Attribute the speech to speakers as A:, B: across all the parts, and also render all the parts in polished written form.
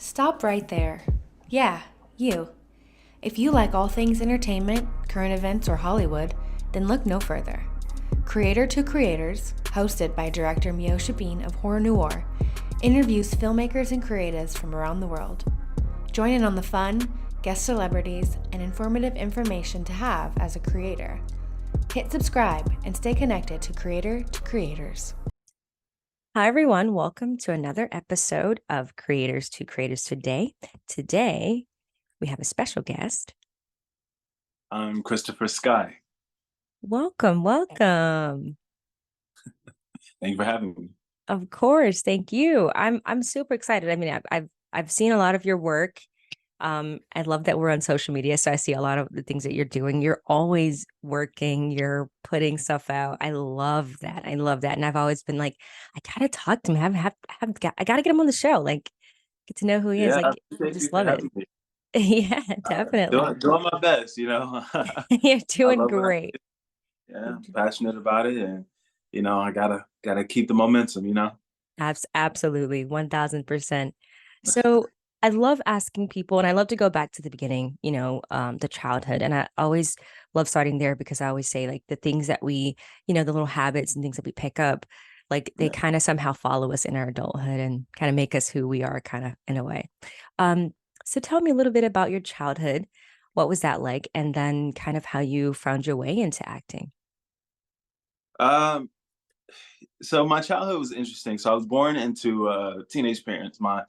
A: Stop right there. Yeah, you. If you like all things entertainment, current events, or Hollywood, then look no further. Creator to Creators, hosted by director Meosha Bean of Horror Noir, interviews filmmakers and creatives from around the world. Join in on the fun, guest celebrities, and informative information to have as a creator. Hit subscribe and stay connected to Creator to Creators.
B: Hi, everyone. Welcome to another episode of Creators to Creators Today. Today, we have a special guest.
C: I'm Christopher Sky.
B: Welcome.
C: Thank you for having me.
B: Of course, thank you. I'm super excited. I mean, I've seen a lot of your work. I love that we're on social media, so I see a lot of the things that you're doing. You're always working, you're putting stuff out. I love that. And I've always been like, I gotta talk to him. I gotta get him on the show. Like, get to know who he is.
C: Yeah, I
B: Like, I
C: appreciate you
B: just
C: for
B: love it.
C: having me.
B: Yeah, definitely.
C: Doing my best,
B: You're
C: I
B: doing
C: love what I
B: great.
C: do. Yeah, I'm passionate about it, and I gotta keep the momentum.
B: Absolutely, 1000%. So I love asking people, and I love to go back to the beginning, the childhood. And I always love starting there because I always say, like, the things that the little habits and things that we pick up, like, they
C: Yeah.
B: kind of somehow follow us in our adulthood and kind of make us who we are, kind of in a way. Um, so tell me a little bit about your childhood. What was that like? And then kind of how you found your way into acting.
C: Um, so my childhood was interesting. So I was born into teenage parents. My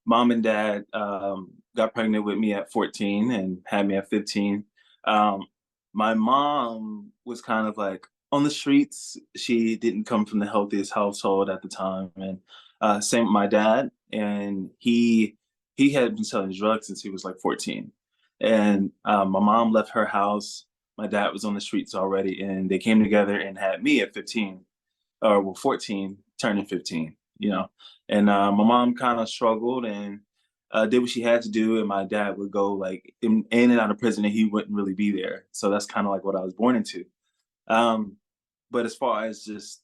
C: mom and dad got pregnant with me at 14 and had me at 15. Um, my mom was kind of like on the streets. She didn't come from the healthiest household at the time, and same with my dad. And he had been selling drugs since he was like 14. And my mom left her house. My dad was on the streets already, and they came together and had me at 15 or well 14 turning 15. And my mom kind of struggled and did what she had to do, and my dad would go like in and out of prison and he wouldn't really be there, so that's kind of like what I was born into. Um, but as far as just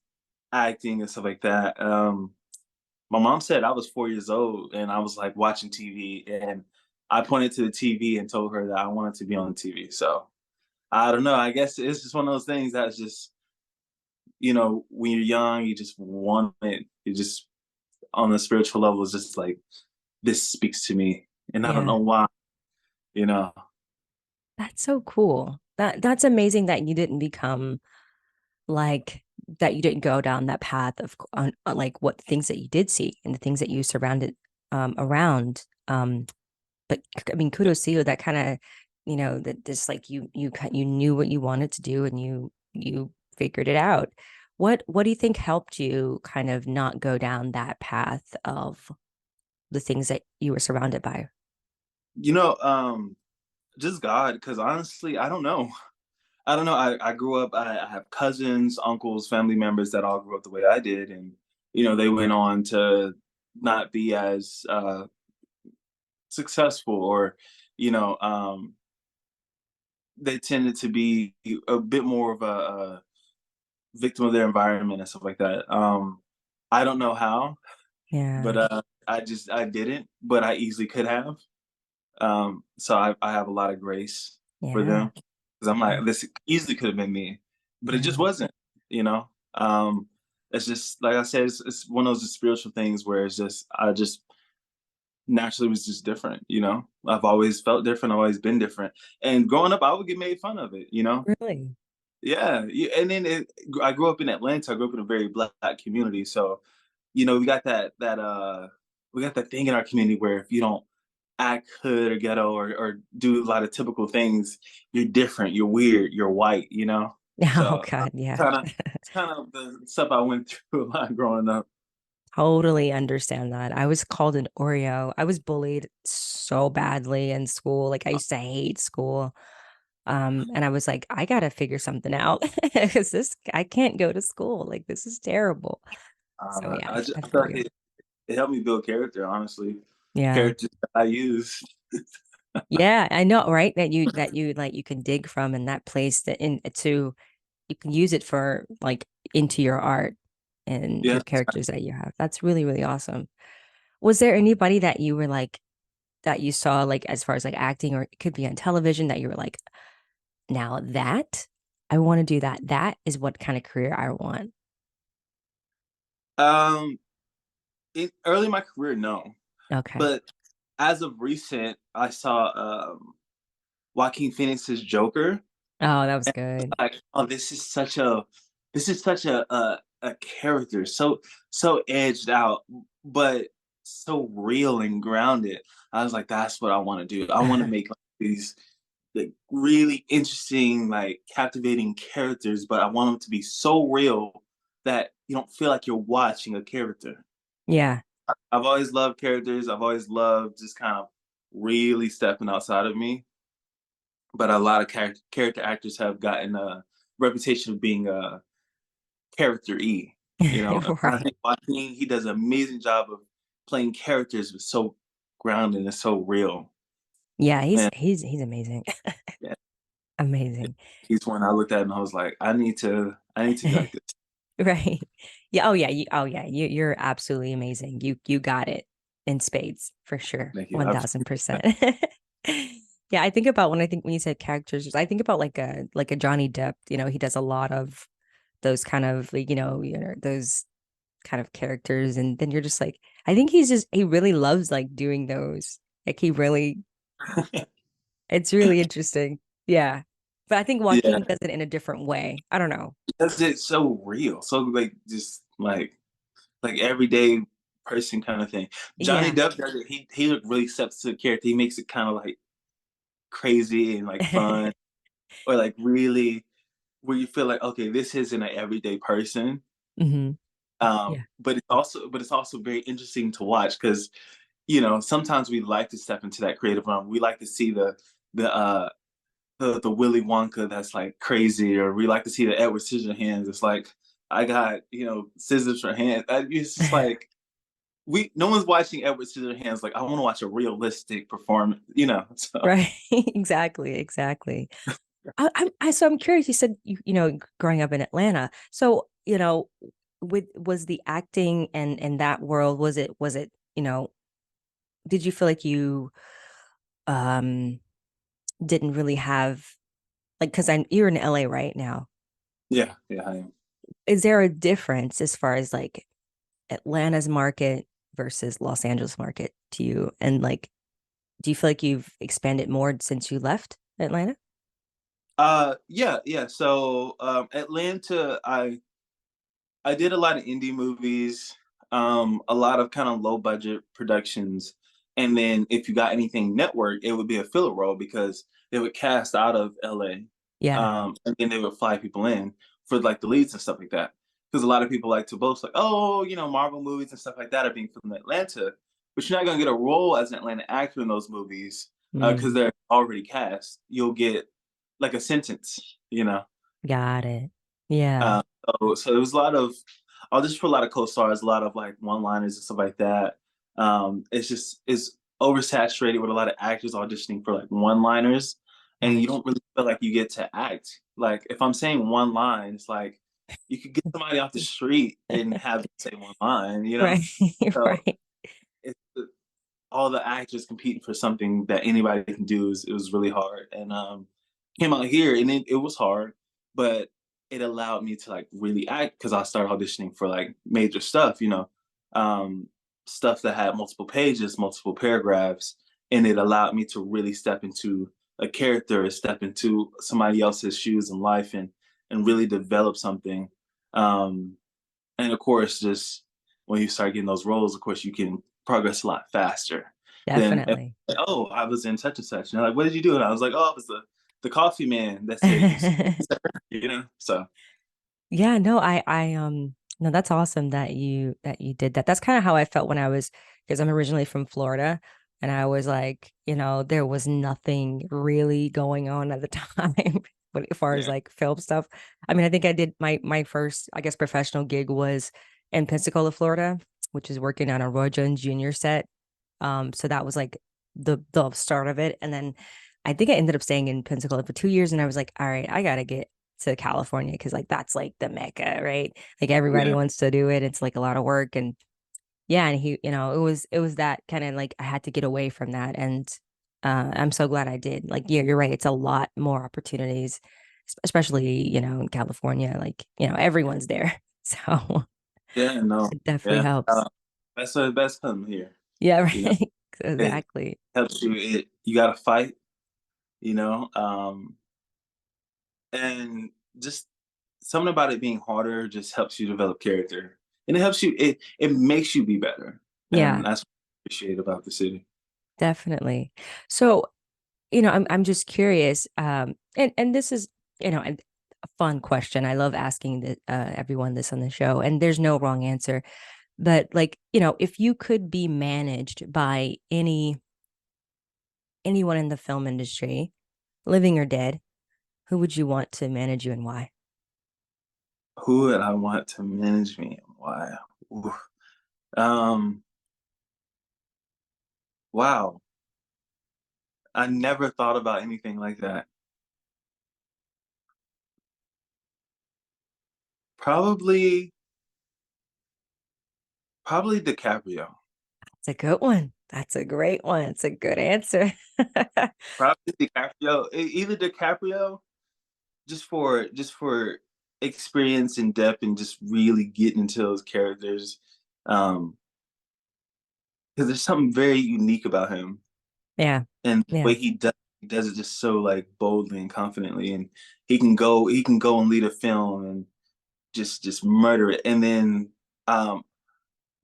C: acting and stuff like that, my mom said I was 4 years old and I was like watching TV, and I pointed to the TV and told her that I wanted to be on the TV. So I don't know, I guess it's just one of those things that's just, when you're young, you just want it. You just, on the spiritual level, it's just like, this speaks to me. And I don't
B: Yeah.
C: know why, you know.
B: That's so cool. That's amazing that you didn't become like that you didn't go down that path of on like what things that you did see and the things that you surrounded around. But I mean, kudos to you that kind of, that just like you knew what you wanted to do and you figured it out. What do you think helped you kind of not go down that path of the things that you were surrounded by?
C: You know, just God, because honestly, I don't know. I don't know. I grew up, I have cousins, uncles, family members that all grew up the way I did. And, they went on to not be as successful, or, you know, they tended to be a bit more of a victim of their environment and stuff like that. I don't know how, but
B: Yeah.
C: I didn't, but I easily could have. So I have a lot of grace for
B: Yeah.
C: them, because I'm like, this easily could have been me, but it just
B: Yeah.
C: wasn't. You know, it's just like I said, it's one of those spiritual things where it's just I just naturally was just different. I've always felt different. I've always been different, and growing up, I would get made fun of it.
B: Really?
C: Yeah, and then I grew up in Atlanta. I grew up in a very black community, so we got that thing in our community where if you don't act hood or ghetto, or do a lot of typical things, you're different, you're weird, you're white.
B: Oh
C: So
B: God, yeah.
C: it's kind of the stuff I went through a lot growing up.
B: Totally understand that. I was called an Oreo. I was bullied so badly in school. Like, I used to hate school. And I was like, I gotta figure something out because I can't go to school. Like, this is terrible. So yeah, I
C: I
B: feel
C: feel like
B: you.
C: it helped me build character, honestly.
B: Yeah.
C: Characters that I use.
B: Yeah, I know, right? That you like you can dig from in that place that in to you can use it for like into your art and
C: Yeah.
B: your characters that you have. That's really, really awesome. Was there anybody that you were like that you saw, like as far as like acting, or it could be on television, that you were like, now that I want to do that. That is what kind of career I want.
C: Um, early in my career, no,
B: Okay.
C: but as of recent, I saw Joaquin Phoenix's Joker.
B: Oh, that was good.
C: Like, oh, this is such a character, so edged out, but so real and grounded. I was like, that's what I want to do. I want to make like, these like really interesting, like captivating characters, but I want them to be so real that you don't feel like you're watching a character.
B: Yeah.
C: I've always loved characters. I've always loved just kind of really stepping outside of me. But a lot of character actors have gotten a reputation of being character E. You know, I
B: Right.
C: think Joaquin, he does an amazing job of playing characters with so grounded and so real.
B: Yeah,
C: And
B: he's amazing.
C: yeah,
B: Amazing.
C: he's one I looked at and I was like, I need to be like this.
B: Right. Yeah. Oh yeah. You're absolutely amazing. You got it in spades for sure.
C: Thank you.
B: 1000%. Yeah, I think about when you said characters, I think about like a Johnny Depp. He does a lot of those kind of like, those kind of characters. And then you're just like, I think he really loves like doing those. Like he really, it's really interesting. Yeah. But I think
C: Yeah,
B: Joaquin does it in a different way. I don't know.
C: that's it. So real, so like just like everyday person kind of thing. Johnny
B: Yeah.
C: Depp does it. He really steps to the character. He makes it kind of like crazy and like fun, or like really where you feel like, okay, this isn't an everyday person.
B: Hmm. Yeah.
C: But it's also very interesting to watch because sometimes we like to step into that creative realm. We like to see the the Willy Wonka that's like crazy, or we like to see the Edward Scissorhands. It's like I got scissors for hands. It's just like we no one's watching Edward Scissorhands like I want to watch a realistic performance. So
B: Right. Exactly. Exactly. So I'm curious. You said growing up in Atlanta. So was the acting and that world, was it did you feel like you um didn't really have, like, because you're in LA right now.
C: yeah, yeah, I am.
B: Is there a difference as far as like Atlanta's market versus Los Angeles market to you? And like, do you feel like you've expanded more since you left Atlanta?
C: Yeah, yeah. So Atlanta, I did a lot of indie movies, a lot of kind of low budget productions. And then if you got anything network, it would be a filler role because they would cast out of LA.
B: Yeah.
C: And then they would fly people in for like the leads and stuff like that. Because a lot of people like to boast like, oh, Marvel movies and stuff like that are being filmed in Atlanta. But you're not gonna get a role as an Atlanta actor in those movies because
B: Mm,
C: they're already cast. You'll get like a sentence.
B: got it. Yeah.
C: Uh, so it was a lot of, I'll just put a lot of co-stars, a lot of like one-liners and stuff like that. It's oversaturated with a lot of actors auditioning for like one-liners, and you
B: Gotcha.
C: don't really feel like you get to act. Like if I'm saying one line, it's like you could get somebody off the street and have them say one line.
B: Right.
C: So
B: Right.
C: it's all the actors competing for something that anybody can do is it was really hard. And came out here and it was hard, but it allowed me to like really act because I started auditioning for like major stuff, um, stuff that had multiple pages, multiple paragraphs, and it allowed me to really step into a character, step into somebody else's shoes in life, and really develop something. Um, and of course, just when you start getting those roles, of course, you can progress a lot faster than if,
B: Definitely.
C: oh, I was in such and such. And they're like, what did you do? And I was like, oh, I was the coffee man that said So
B: Yeah, no, no, that's awesome that you did that. That's kind of how I felt when I was, because I'm originally from Florida, and I was like, there was nothing really going on at the time, but as far as
C: yeah,
B: like film stuff. I mean, I think I did my first, I guess, professional gig was in Pensacola, Florida, which is working on a Roy Jones Jr. set. So that was like the start of it. And then I think I ended up staying in Pensacola for 2 years, and I was like, all right, I gotta get to California because like that's like the mecca, right? Like everybody
C: yeah,
B: wants to do it. It's like a lot of work. And Yeah, and he, it was that kind of like I had to get away from that, and I'm so glad I did. Like, yeah, you're right. It's a lot more opportunities, especially in California. Like, everyone's there, so
C: Yeah, no,
B: it definitely
C: yeah.
B: helps.
C: That's the best come here.
B: Yeah,
C: You know,
B: right.
C: it
B: Exactly.
C: helps you. You got to fight. You know, and just something about it being harder just helps you develop character, and it helps you. It makes you be better,
B: Yeah,
C: and that's what I appreciate about the city.
B: definitely. So, I'm just curious, and this is, a fun question. I love asking everyone this on the show, and there's no wrong answer. But like, if you could be managed by anyone in the film industry, living or dead, who would you want to manage you and why?
C: Who would I want to manage me and why? Ooh. Um, wow, I never thought about anything like that. Probably, probably DiCaprio.
B: It's a good one. That's a great one. It's a good answer.
C: Probably DiCaprio. Either DiCaprio, just for experience and depth, and just really getting into those characters. Um, because there's something very unique about him,
B: Yeah.
C: and the
B: Yeah.
C: way he does it just so like boldly and confidently, and he can go and lead a film and just murder it. And then um,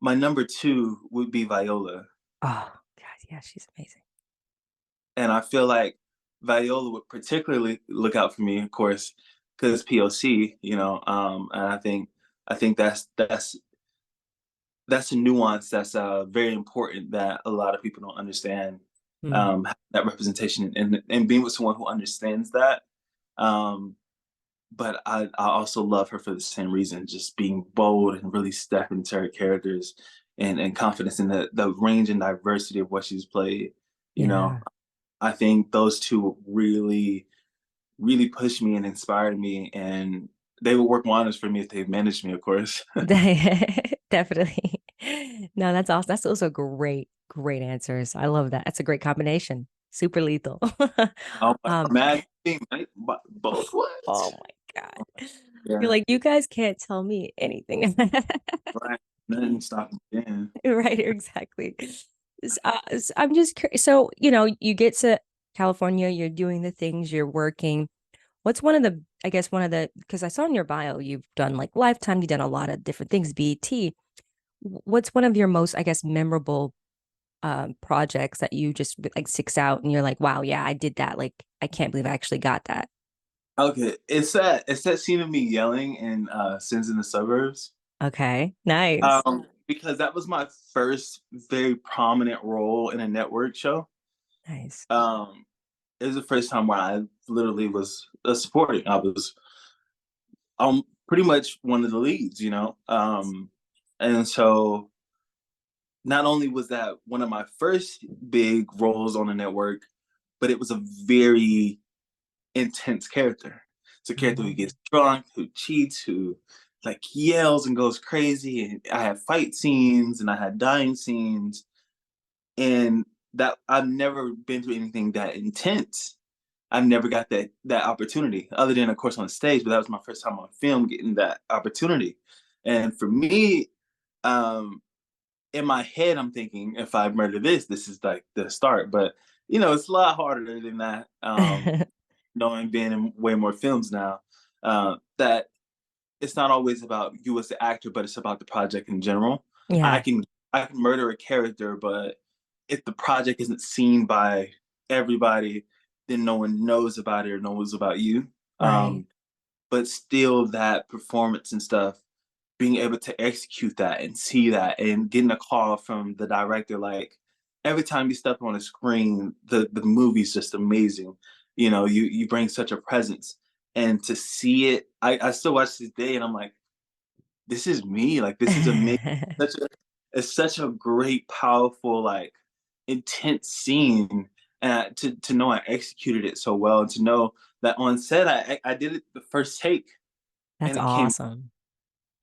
C: my number two would be Viola,
B: Oh, God, yeah, she's amazing.
C: and I feel like Viola would particularly look out for me, of course, because POC, and I think that's a nuance that's very important that a lot of people don't understand.
B: Mm.
C: That representation, and being with someone who understands that. Um, but I also love her for the same reason, just being bold and really stepping into her characters, and confidence in the range and diversity of what she's played. You know,
B: Yeah.
C: I think those two really, really pushed me and inspired me, and they would work wonders for me if they managed me, of course.
B: Definitely. No, that's awesome. That's also great, great answers. I love that. That's a great combination. Super lethal.
C: Oh,
B: Um,
C: imagine right? Both
B: oh
C: what?
B: my God. You're
C: Yeah,
B: like, you guys can't tell me anything.
C: right. Nothing stopping. Yeah.
B: Right, exactly. I'm just curious. So, you get to California, you're doing the things, you're working. What's one of the, I guess, one of the, because I saw in your bio, you've done like Lifetime, you've done a lot of different things, BET. What's one of your most, I guess, memorable projects that you just like sticks out and you're like, wow, yeah, I did that. Like, I can't believe I actually got that.
C: Okay, it's that scene of me yelling in Sins in the Suburbs.
B: Okay, nice.
C: Because that was my first very prominent role in a network show.
B: Nice.
C: Um, it was the first time where I literally was supporting. I was pretty much one of the leads, and so not only was that one of my first big roles on the network, but it was a very intense character. It's a character who
B: Mhm.
C: gets drunk, who cheats, who like yells and goes crazy. And I had fight scenes and I had dying scenes, and that I've never been through anything that intense. I've never got that opportunity, other than of course on stage. But that was my first time on film getting that opportunity. And for me, um, in my head, I'm thinking if I murder this is like the start. But it's a lot harder than that. Knowing being in way more films now, that it's not always about you as the actor, but it's about the project in general. I
B: Yeah,
C: can I can murder a character, but if the project isn't seen by everybody, then no one knows about it or knows about you.
B: right.
C: But still, that performance and stuff, being able to execute that and see that, and getting a call from the director like every time you step on a screen, the movie's just amazing. You bring such a presence, and to see it, I still watch this day and I'm like, this is me. Like, this is amazing. Such a, it's such a great, powerful, like intense scene. And to know I executed it so well, and to know that on set I did it the first take,
B: That's
C: and it came.
B: awesome.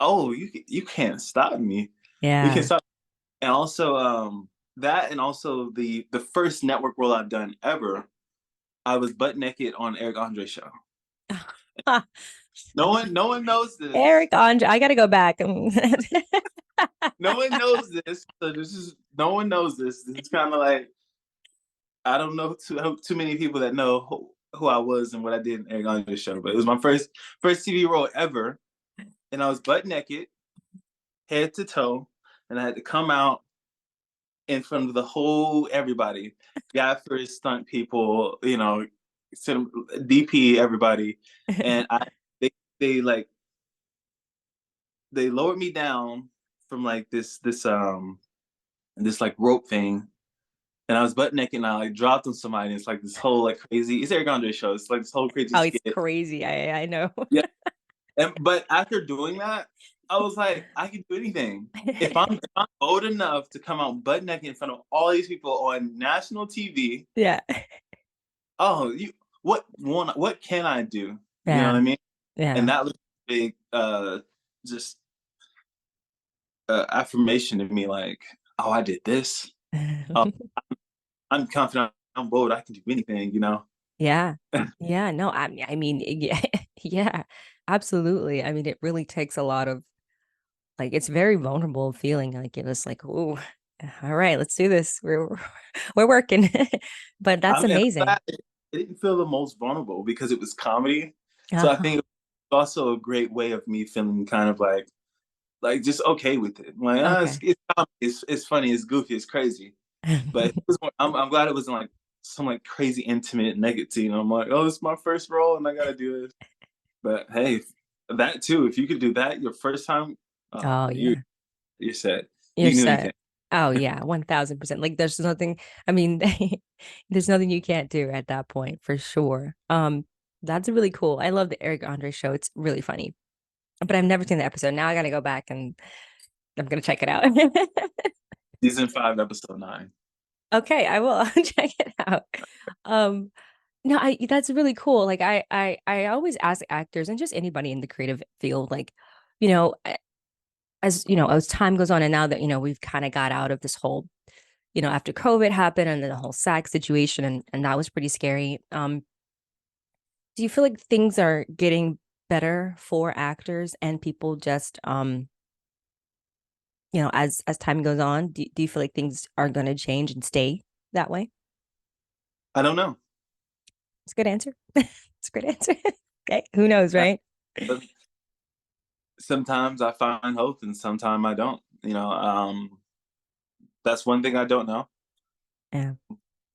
C: Oh, you can't stop me. You can
B: Yeah.
C: stop. and also that, and also the first network role I've done ever. I was butt naked on Eric Andre's show. No one knows this.
B: Eric Andre, I gotta go back.
C: No one knows this. So this is no one knows this. This is kind of like I don't know too many people that know who I was and what I did in Eric Andre's show. But it was my first TV role ever, and I was butt naked, head to toe, and I had to come out in front of the whole everybody, gaffers, stunt people, DP, everybody, and they they like they lowered me down from like this like rope thing, and I was butt naked, and I like dropped on somebody, and it's like this whole like crazy. It's Eric Andre show. It's like this whole crazy
B: Oh, it's
C: skit.
B: crazy. I know.
C: Yeah, but after doing that, I was like, I can do anything. If I'm old enough to come out butt naked in front of all these people on national TV,
B: Yeah.
C: oh, what can I do? You know
B: Yeah.
C: what I mean? And
B: Yeah.
C: that was a big just affirmation to me, like, oh, I did this. Oh, I'm confident. I'm bold. I can do anything. You know.
B: Yeah. Yeah. No, I mean, yeah, yeah, absolutely. I mean, it really takes a lot of like it's very vulnerable feeling. Like it was like, oh, all right, let's do this. We're working. But that's
C: I mean,
B: amazing.
C: it didn't feel the most vulnerable because it was comedy. So I
B: Uh-huh.
C: think it was also a great way of me feeling kind of like just okay with it. Like,
B: Okay.
C: it's comedy, it's funny, it's goofy, it's crazy. But it was I'm glad it wasn't like some like crazy intimate naked scene. I'm like, oh, this is my first role and I gotta do this. But hey, that too, if you could do that your first time,
B: Oh yeah.
C: you're set. You
B: You're
C: can do
B: set.
C: anything.
B: Oh yeah, 1000%. Like there's nothing, I mean, there's nothing you can't do at that point for sure. That's really cool. I love the Eric Andre show. It's really funny. But I've never seen the episode. Now I gotta go back and I'm gonna check it out.
C: Season 5, episode 9.
B: Okay, I will. I'll check it out. Um, no, I that's really cool. Like I always ask actors and just anybody in the creative field, like, you know, as you know, as time goes on and now that, we've kind of got out of this whole, after COVID happened and then the whole SAG situation and that was pretty scary. Do you feel like things are getting better for actors and people just as time goes on, do you feel like things are going to change and stay that way?
C: I don't know.
B: It's a good answer. It's a good answer. Okay, who knows,
C: Yeah.
B: right?
C: But sometimes I find hope and sometimes I don't. That's one thing I don't know.
B: Yeah,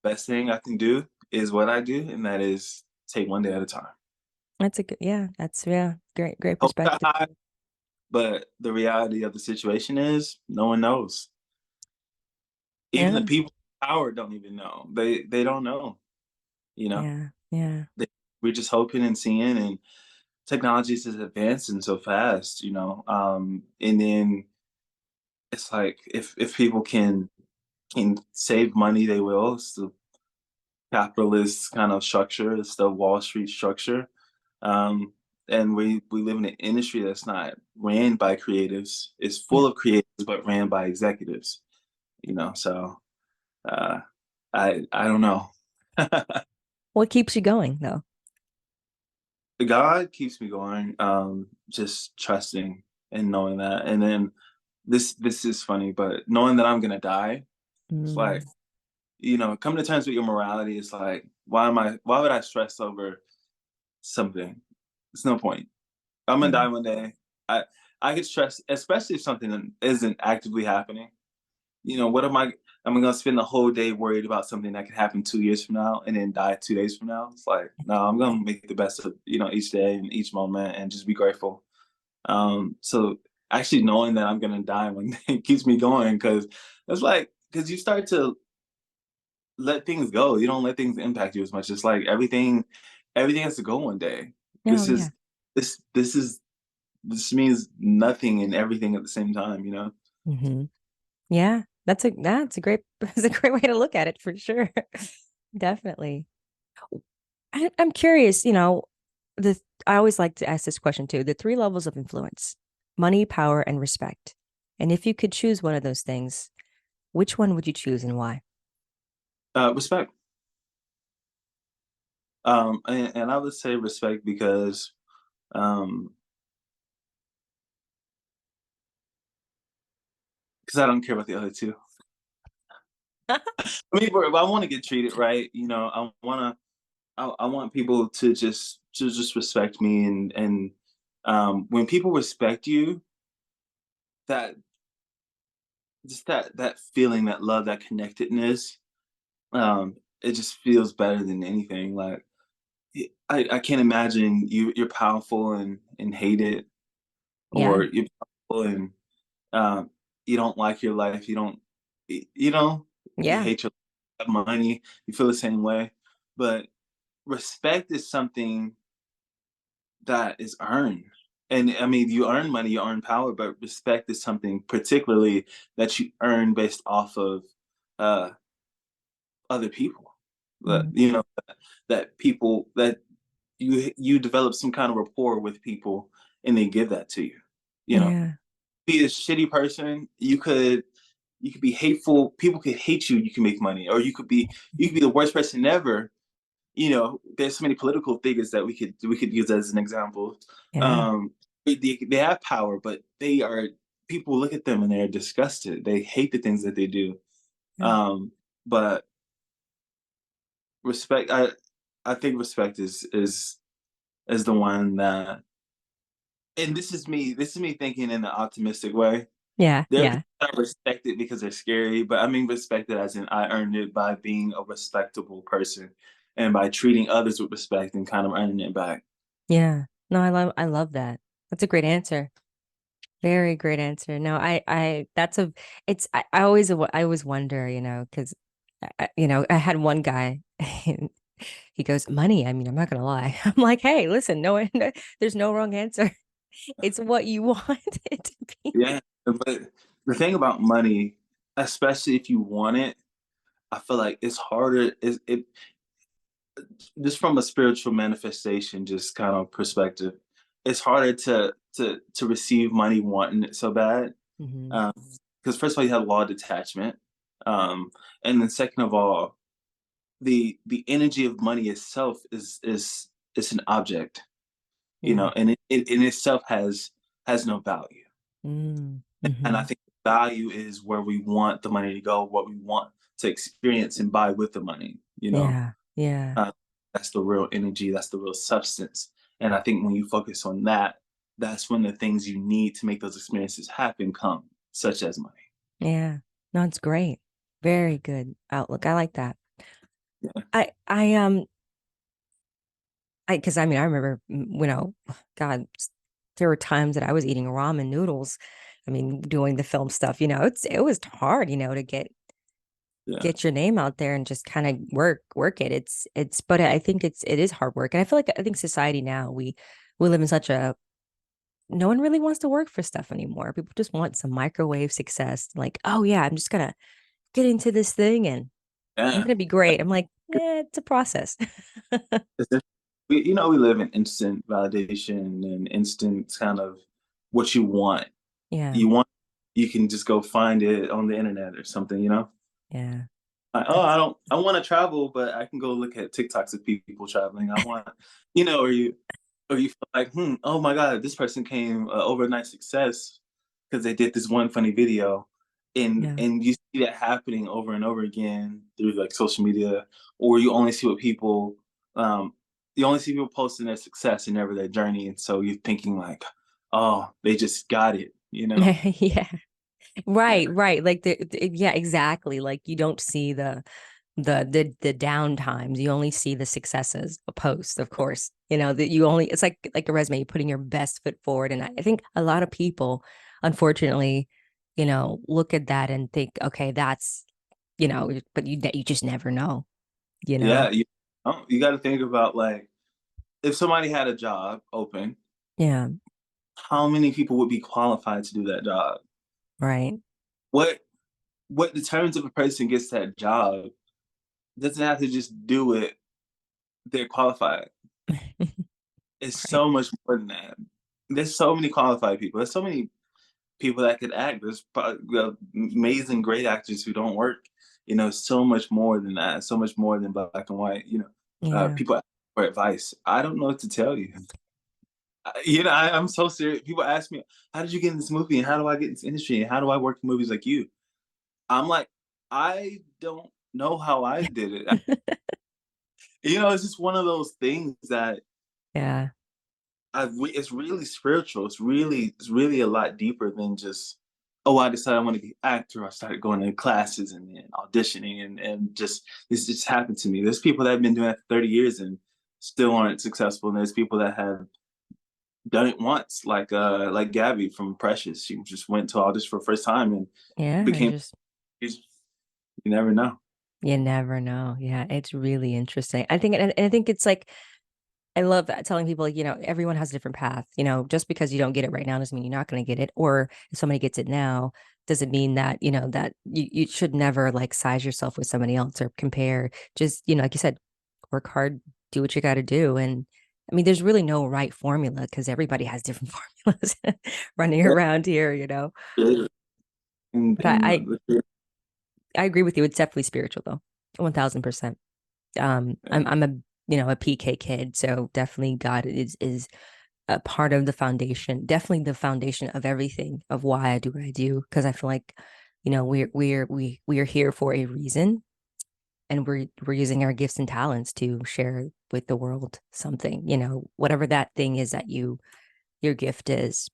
C: Best thing I can do is what I do, and that is take one day at a time.
B: that's a good. Yeah, that's great
C: Hope that
B: perspective.
C: high, but the reality of the situation is no one knows. Even the
B: Yeah,
C: people in power don't even know. They don't know. You know,
B: yeah, yeah,
C: they, we're just hoping and seeing, and technology is advancing so fast. And then it's like if people can save money, they will. It's the capitalist kind of structure. It's the Wall Street structure. Um, and we live in an industry that's not ran by creatives. It's
B: yeah.
C: full of creatives, but ran by executives. So uh, I don't know.
B: What keeps you going though?
C: God keeps me going. Just trusting and knowing that, and then this is funny, but knowing that I'm gonna die, it's like
B: Mm,
C: coming to terms with your morality. It's like why would I stress over something? It's no point. I'm gonna
B: yeah,
C: die one day. I I get stressed, especially if something isn't actively happening. What am I gonna spend the whole day worried about something that could happen 2 years from now and then die 2 days from now? It's like, no, I'm gonna make the best of, each day and each moment and just be grateful. So actually knowing that I'm gonna die one day keeps me going because it's like because you start to let things go. You don't let things impact you as much. It's like everything has to go one day.
B: oh
C: This
B: yeah.
C: is this means nothing and everything at the same time, you know?
B: Hmm. Yeah, that's a great that's a great way to look at it for sure. Definitely. I'm curious, the I always like to ask this question too. The three levels of influence: money, power, and respect. And if you could choose one of those things, Which one would you choose and why?
C: Respect. And I would say respect because um, I don't care about the other two. I mean, I want to get treated right. You know, I want people to just respect me, and when people respect you, that just that feeling, that love, that connectedness, it just feels better than anything. Like I can't imagine you're powerful and hated,
B: Yeah.
C: or you're powerful and um, you don't like your life. You don't, you know, you
B: Yeah.
C: hate your money. You feel the same way, but respect is something that is earned. And I mean, you earn money, you earn power, but respect is something particularly that you earn based off of uh, other people. That
B: Mm.
C: you know that people that you develop some kind of rapport with people, and they give that to you. You know,
B: Yeah.
C: be a shitty person, you could be hateful. People could hate you. You can make money, or you could be the worst person ever. You know, there's so many political figures that we could use as an example.
B: Yeah.
C: Um, they have power, but they are people look at them and they're disgusted. They hate the things that they do.
B: Yeah.
C: But respect, I think respect is the one that, and this is me thinking in an optimistic way.
B: Yeah.
C: There are
B: Yeah.
C: people that respect it because they're scary, but I mean respect it as in I earned it by being a respectable person and by treating others with respect and kind of earning it back.
B: Yeah. No, I love that. That's a great answer. Very great answer. No, that's a, it's, I always wonder, because, I had one guy, and he goes, money. I mean, I'm not gonna lie. I'm like, hey, listen, no, there's no wrong answer. It's what you want it to be.
C: Yeah, but the thing about money, especially if you want it, I feel like it's harder. It just from a spiritual manifestation, just kind of perspective, it's harder to receive money wanting it so bad.
B: Hmm.
C: Because first of all, you have law of detachment, um, and then second of all, the energy of money itself is an object, you
B: Yeah.
C: know, and it in itself has no value.
B: Mm.
C: And I
B: Hmm.
C: think value is where we want the money to go, what we want to experience and buy with the money, you know.
B: Yeah. Yeah.
C: Uh, that's the real energy, that's the real substance. And I think when you focus on that, that's when the things you need to make those experiences happen come, such as money.
B: Yeah. No, it's great. Very good outlook. I like that.
C: Yeah.
B: Because I mean, I remember, God, there were times that I was eating ramen noodles. I mean, doing the film stuff, it was hard, to
C: Yeah.
B: get your name out there and just kind of work it. But I think it is hard work. And I think society now, we live in such a, no one really wants to work for stuff anymore. People just want some microwave success. Like, oh yeah, I'm just gonna get into this thing and I'm
C: Yeah.
B: gonna be great. I'm like, it's a process.
C: You know, we live in instant validation and instant kind of what you want.
B: Yeah,
C: You want, you can just go find it on the internet or something, you know?
B: yeah,
C: Like, oh,
B: that's
C: I want to travel, but I can go look at TikToks of people traveling. I want, you know, or you feel like, oh my God, this person came overnight success because they did this one funny video,
B: yeah,
C: and you see that happening over and over again through like social media, or you only see what people, um, you only see people posting their success and never their journey, and so you're thinking like, oh, they just got it, you know?
B: yeah. Right,
C: Yeah,
B: right. Like yeah, exactly. Like you don't see the down times. You only see the successes, a post, of course. That you only, it's like a resume, you're putting your best foot forward. And I think a lot of people, unfortunately, look at that and think, okay, that's, but you just never know, you
C: yeah.
B: know?
C: You got to think about like if somebody had a job open,
B: Yeah,
C: how many people would be qualified to do that job?
B: right.
C: What what determines if a person gets that job doesn't have to just do it, they're qualified. It's
B: Right.
C: so much more than that. There's so many qualified people. There's so many people that could act. There's amazing, great actors who don't work. So much more than that. So much more than black and white.
B: Yeah.
C: People ask for advice. I don't know what to tell you. I'm so serious. People ask me, "How did you get in this movie? And how do I get in this industry? And how do I work in movies like you?" I'm like, I don't know how I did it. It's just one of those things that
B: Yeah.
C: it's really spiritual. It's really a lot deeper than just, oh, I decided I want to be an actor. I started going to classes and auditioning and just this just happened to me. There's people that have been doing that for 30 years and still aren't successful. And there's people that have done it once, like Gabby from Precious. She just went to audition for the first time and
B: Yeah.
C: became.
B: Just
C: You never know.
B: you never know. Yeah, it's really interesting. I think, and I think it's like I love that telling people, like, everyone has a different path. Just because you don't get it right now doesn't mean you're not going to get it. Or if somebody gets it now, doesn't mean that, that you should never like size yourself with somebody else or compare. Just, like you said, work hard, do what you got to do. And I mean, there's really no right formula because everybody has different formulas running
C: Yeah.
B: around here.
C: Yeah. And,
B: But
C: and
B: I agree with you. It's definitely spiritual though. 1000%. I'm a, a PK kid. So definitely God is a part of the foundation, definitely the foundation of everything of why I do what I do. Cause I feel like, we are here for a reason and we're using our gifts and talents to share with the world something, whatever that thing is that your gift is.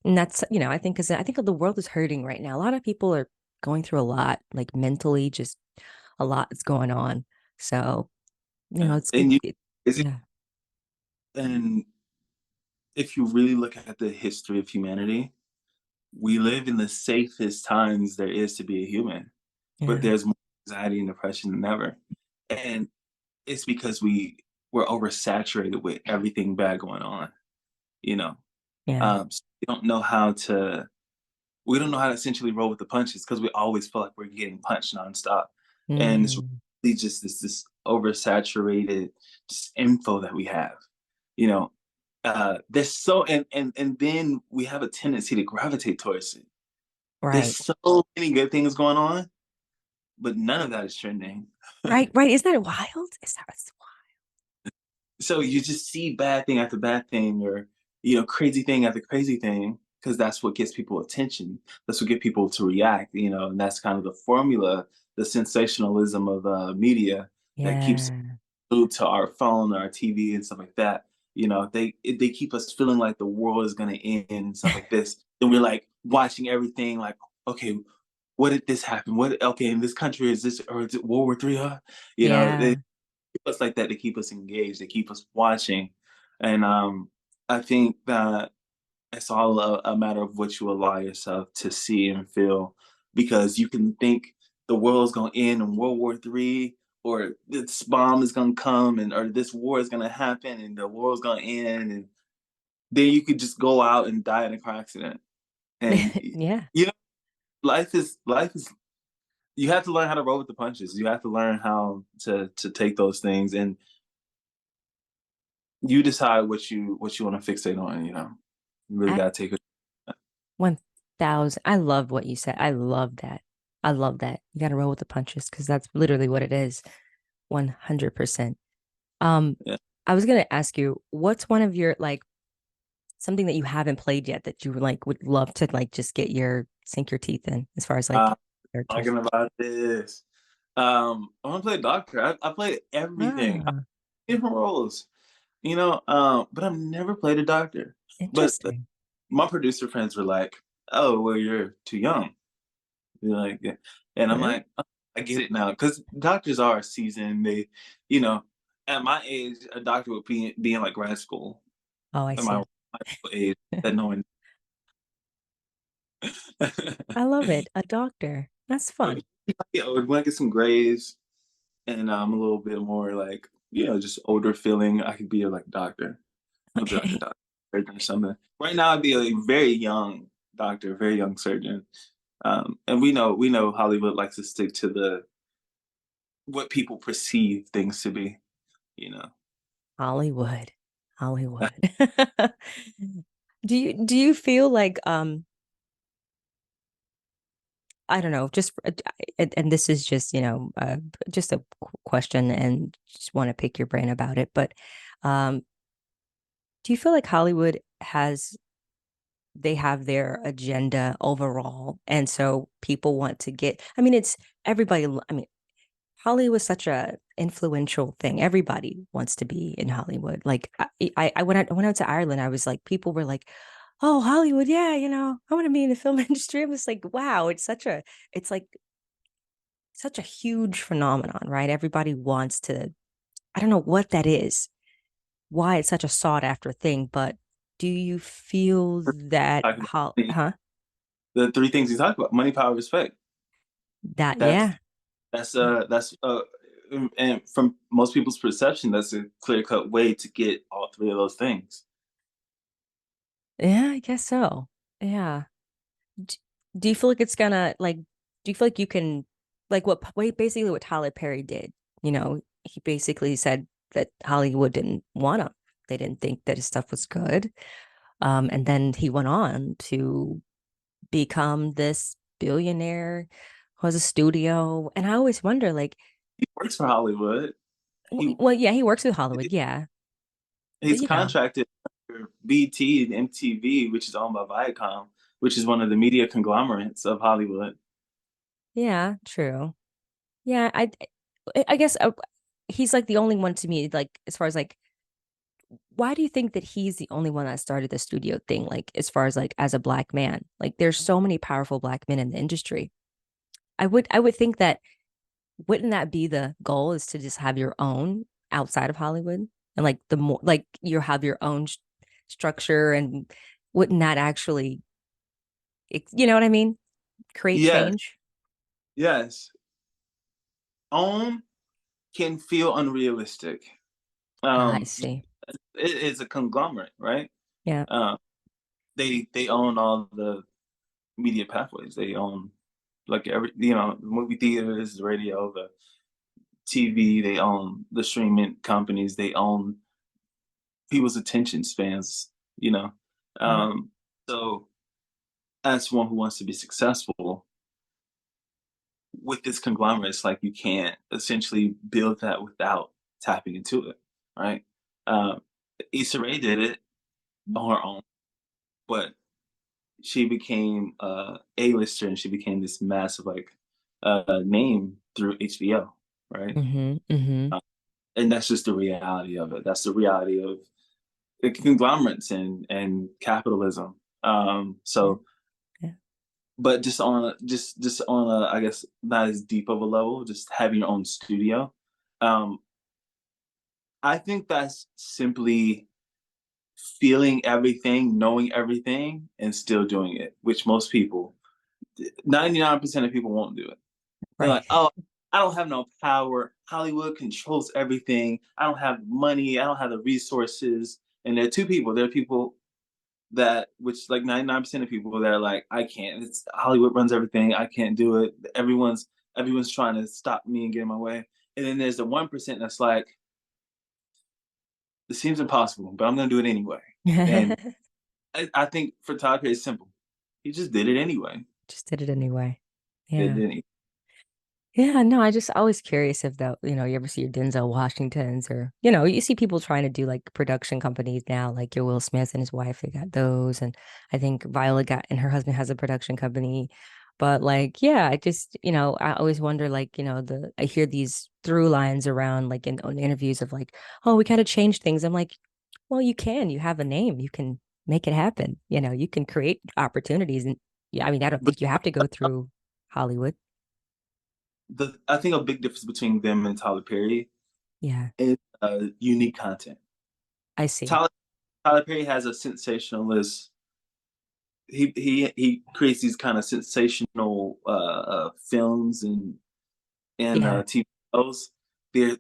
B: And that's, I think, because I think the world is hurting right now. A lot of people are going through a lot, like mentally, just a lot is going on. So, it's good.
C: and you is it
B: Yeah.
C: and if you really look at the history of humanity, we live in the safest times there is to be a human, but
B: Yeah.
C: there's more anxiety and depression than ever. And it's because we're oversaturated with everything bad going on, you know.
B: Yeah.
C: So we don't know how to essentially roll with the punches because we always feel like we're getting punched nonstop. And it's
B: Mm,
C: really just this oversaturated just info that we have. You know, there's so and then we have a tendency to gravitate towards it. There's
B: right.
C: so many good things going on, but none of that is trending.
B: Right. Right. Isn't that wild? Is that
C: So you just see bad thing after bad thing, or crazy thing after crazy thing, because that's what gets people attention. That's what get people to react. And that's kind of the formula, the sensationalism of media that keeps
B: yeah.
C: glued to our phone, our TV, and stuff like that. They keep us feeling like the world is gonna end and stuff like this. And we're like watching everything like, okay, what did this happen? What okay, in this country is this or is it World War III? They
B: Yeah.
C: keep us like that to keep us engaged, to keep us watching. And I think that it's all a matter of what you allow yourself to see and feel, because you can think the world's going to end in World War III, or this bomb is going to come, and or this war is going to happen, and the world's going to end, and then you could just go out and die in a car accident. And
B: Yeah.
C: you know, life is. You have to learn how to roll with the punches. You have to learn how to take those things, and you decide what you want to fixate on. You really
B: At
C: got to take it.
B: 1000. I love what you said. I love that. I love that. You got to roll with the punches because that's literally what it is. 100%. Um,
C: Yeah.
B: I was going to ask you, what's one of your like something that you haven't played yet that you like would love to like just get your sink your teeth in as far as like
C: uh,
B: characters?
C: Talking about this. I want to play a doctor. I play everything,
B: Ah,
C: different roles. But I've never played a doctor. But
B: interesting.
C: my producer friends were like, "Oh, well, you're too young." They're like, yeah. And I'm
B: Yeah.
C: like, "Oh, I get it now," because doctors are seasoned. You know, at my age, a doctor would be in like grad school.
B: Oh, I
C: At my
B: see.
C: age, that no one.
B: I love it. A doctor. That's fun.
C: Yeah, when I get some grays and I'm a little bit more like, just older feeling, I could be a like doctor. I'll be like a
B: Okay.
C: doctor surgeon or something. Right now, I'd be a very young doctor, very young surgeon. And we know Hollywood likes to stick to the what people perceive things to be. You know,
B: Hollywood. Hollywood. Do you feel like I don't know, just and this is just, just a question and just want to pick your brain about it. But um, do you feel like Hollywood has they have their agenda overall, and so people want to get? I mean, it's everybody. I mean, Hollywood is such a influential thing. Everybody wants to be in Hollywood. Like when I went out to Ireland, I was like, people were like, "Oh, Hollywood, yeah, I want to be in the film industry." I was like, "Wow, it's like such a huge phenomenon, right? Everybody wants to. I don't know what that is, why it's such a sought after thing, but do you feel that
C: Talk about
B: how,
C: money.
B: huh?
C: The three things he talked about: money, power, respect.
B: That,
C: That's
B: yeah,
C: and from most people's perception, that's a clear cut way to get all three of those things.
B: yeah, I guess so. Yeah. d- do you feel like it's gonna like do you feel like you can like basically what Tyler Perry did, he basically said that Hollywood didn't want him. They didn't think that his stuff was good. And then he went on to become this billionaire who has a studio. And I always wonder, like,
C: He works for Hollywood. He
B: well, yeah, he works with Hollywood, yeah. But
C: he's contracted for BT and MTV, which is owned by Viacom, which is one of the media conglomerates of Hollywood.
B: yeah, true. Yeah, I guess he's like the only one to me, like, as far as like, why do you think that he's the only one that started the studio thing? Like, as far as like as a black man, like there's so many powerful black men in the industry. I would think that wouldn't that be the goal, is to just have your own outside of Hollywood, and like the more like you have your own structure, and wouldn't that actually, you know what I mean? Create
C: Yes,
B: change.
C: yes. Own can feel unrealistic.
B: Ah, I
C: Um,
B: see.
C: it is a conglomerate, right?
B: Yeah.
C: Uh, they own all the media pathways. They own like the movie theaters, the radio, the TV. They own the streaming companies. They own people's attention spans. You know,
B: Yeah.
C: um, so as someone who wants to be successful with this conglomerate, it's like you can't essentially build that without tapping into it, right? Um, Issa Rae did it on her own, but she became A-lister and she became this massive like name through HBO, right?
B: Mm-hmm. Mm-hmm.
C: Uh, and that's just the reality of it. That's the reality of the conglomerates and capitalism.
B: Yeah.
C: So,
B: Yeah.
C: but just on a, I guess not as deep of a level, just having your own studio. Um, I think that's simply feeling everything, knowing everything, and still doing it, which most people 99% of people won't do it. They're
B: Right.
C: like, oh, I don't have no power. Hollywood controls everything. I don't have money. I don't have the resources. And there are two people. There are people that, which like 99% of people that are like, I can't. It's Hollywood runs everything. I can't do it. Everyone's trying to stop me and get in my way. And then there's the 1% that's like, it seems impossible, but I'm gonna do it anyway. And I think for Tyler Perry, it's simple. He just did it anyway.
B: Just did it anyway.
C: Did
B: Yeah.
C: it.
B: Yeah, no, I just always curious if that, you ever see your Denzel Washingtons, or, you see people trying to do like production companies now, like your Will Smith and his wife, they got those. And I think Viola got, and her husband has a production company. But like, yeah, I just, I always wonder, like, I hear these through lines around like on interviews of like, oh, we got to change things. I'm like, well, you have a name, you can make it happen. You can create opportunities. And yeah, I mean, I don't
C: But
B: think you have to go through Hollywood.
C: I think a big difference between them and Tyler Perry
B: Yeah,
C: is unique content.
B: I see.
C: Tyler Tyler Perry has a sensationalist. He creates these kind of sensational films and
B: Yeah.
C: TV shows. They're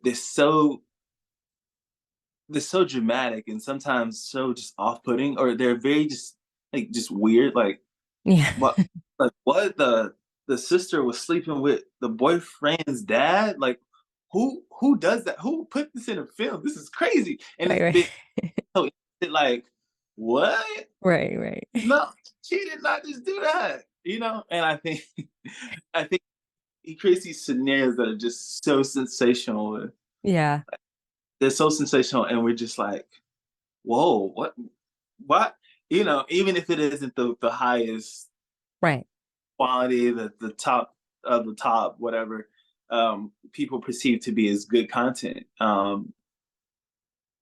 C: so dramatic and sometimes so just off putting, or they're very just like just weird.
B: Yeah.
C: What what the sister was sleeping with the boyfriend's dad? Like who does that? Who put this in a film? This is crazy. And
B: Right,
C: it's
B: right.
C: been so like what?
B: Right, right.
C: No, she did not just do that. And I think I think he creates these scenarios that are just so sensational.
B: Yeah.
C: They're so sensational, and we're just like, whoa, what? Even if it isn't the highest
B: Right.
C: quality, the top of the top, whatever, people perceive to be as good content.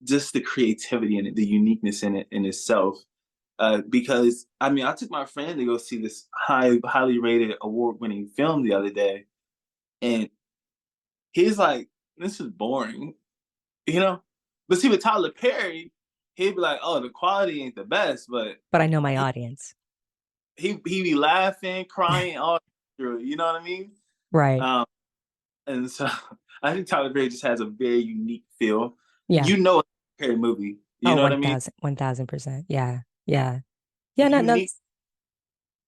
C: Just the creativity in it, the uniqueness in it in itself. Because I mean, I took my friend to go see this highly rated, award-winning film the other day, and he's like, "This is boring," you know. But see, with Tyler Perry, he'd be like, "Oh, the quality ain't the best," but
B: But I know my
C: he
B: audience.
C: he be laughing, crying, all through. You know what I mean?
B: Right.
C: Um, and so I think Tyler Perry just has a very unique feel.
B: Yeah.
C: It's a Perry movie. You
B: Oh,
C: know what I mean?
B: 1000%. Yeah. Yeah. Yeah. No,
C: Unique.
B: that's,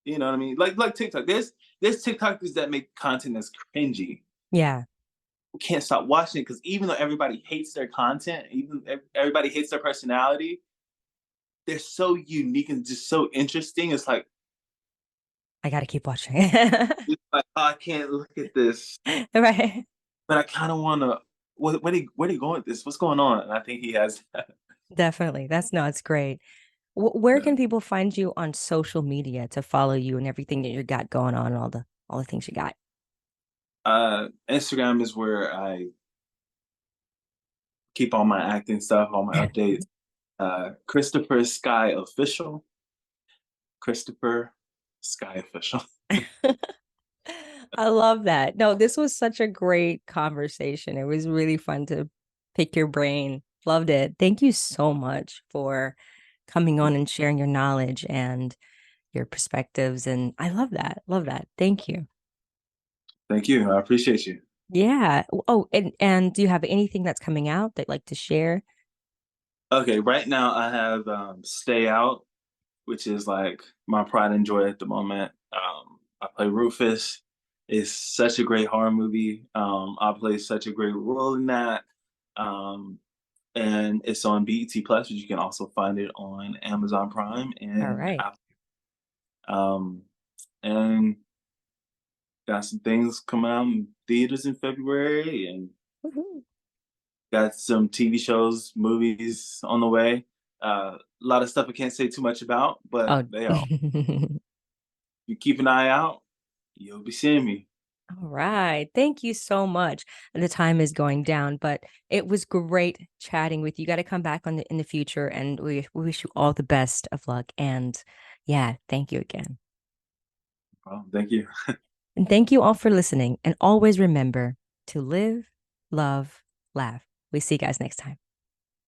C: You know what I mean? Like TikTok. There's TikTokers that make content that's cringy.
B: yeah.
C: We can't stop watching it because even though everybody hates their content, even everybody hates their personality, they're so unique and just so interesting.
B: I got to keep watching.
C: Oh, I can't look at this,
B: Right.
C: but I kind of want to. Where they going with this? What's going on? And I think he has that.
B: Definitely. That's no, it's great. Where
C: Yeah.
B: can people find you on social media to follow you and everything that you got going on and all the things you got?
C: Instagram is where I keep all my acting stuff, all my updates. Christopher Sky Official. Christopher Sky Official.
B: I love that. No, this was such a great conversation. It was really fun to pick your brain. Loved it. Thank you so much for coming on and sharing your knowledge and your perspectives. And I love that. Love that. Thank you.
C: Thank you. I appreciate you.
B: Yeah. Oh, and do you have anything that's coming out that you'd like to share?
C: Okay, right now I have Stay Out, which is like my pride and joy at the moment. I play Rufus. It's such a great horror movie. I play such a great role in that. Um, and it's on BET Plus, but you can also find it on Amazon Prime
B: All
C: and
B: right.
C: um, and got some things coming out in theaters in February, and
B: Woohoo.
C: got some TV shows, movies on the way. A lot of stuff I can't say too much about, but
B: Oh,
C: they are. You keep an eye out, you'll be seeing me.
B: all right. Thank you so much. The time is going down, but it was great chatting with you. You got to come back on in the future, and we wish you all the best of luck. And yeah, thank you again.
C: Well, thank you.
B: And thank you all for listening. And always remember to live, love, laugh. We see you guys next time.